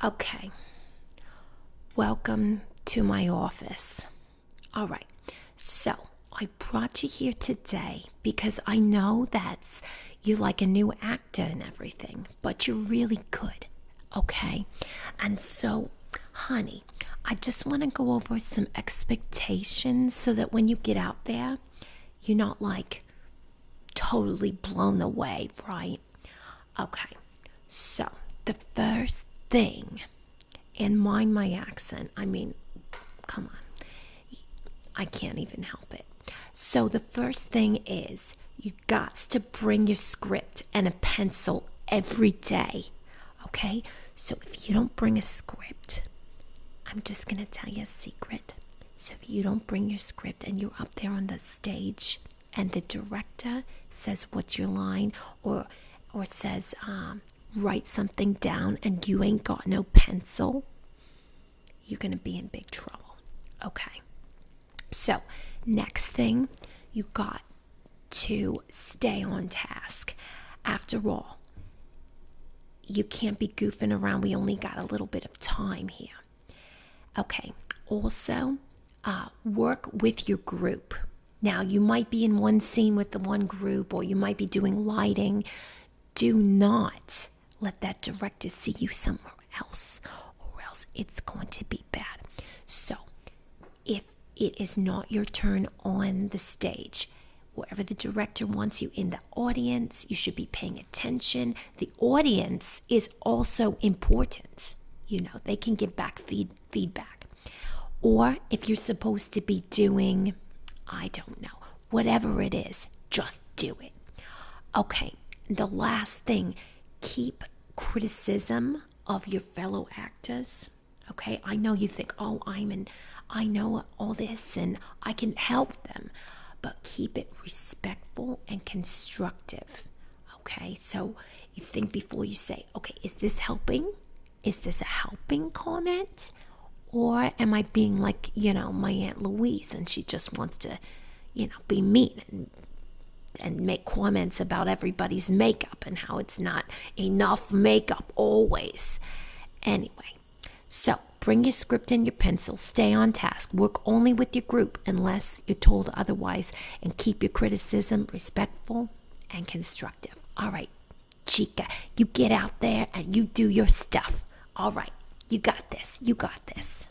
Okay, welcome to my office. All right, so I brought you here today because I know that you're like a new actor and everything, but you're really good, okay? And so, honey, I just want to go over some expectations so that when you get out there, you're not like totally blown away, right? Okay, so the first thing, and mind my accent, come on, I can't even help it. So the first thing is you got to bring your script and a pencil every day, okay? So if you don't bring a script, I'm just gonna tell you a secret. So if you don't bring your script and you're up there on the stage and the director says what's your line or says write something down and you ain't got no pencil, you're gonna be in big trouble. Okay, so next thing, you got to stay on task. After all, you can't be goofing around. We only got a little bit of time here. Okay, also work with your group. Now, you might be in one scene with the one group, or you might be doing lighting. Do not let that director see you somewhere else, or else it's going to be bad. So, if it is not your turn on the stage, wherever the director wants you in the audience, you should be paying attention. The audience is also important. You know, they can give back feedback. Or if you're supposed to be doing, I don't know, whatever it is, just do it. Okay, the last thing, keep criticism of your fellow actors. Okay, I know you think, oh, I know all this and I can help them, but keep it respectful and constructive. Okay, so you think before you say, okay, is this helping? Is this a helping comment? Or am I being like, my Aunt Louise and she just wants to, be mean and make comments about everybody's makeup and how it's not enough makeup always. Anyway, so bring your script and your pencil, stay on task, work only with your group unless you're told otherwise, and keep your criticism respectful and constructive. All right, Chica, you get out there and you do your stuff. All right, you got this.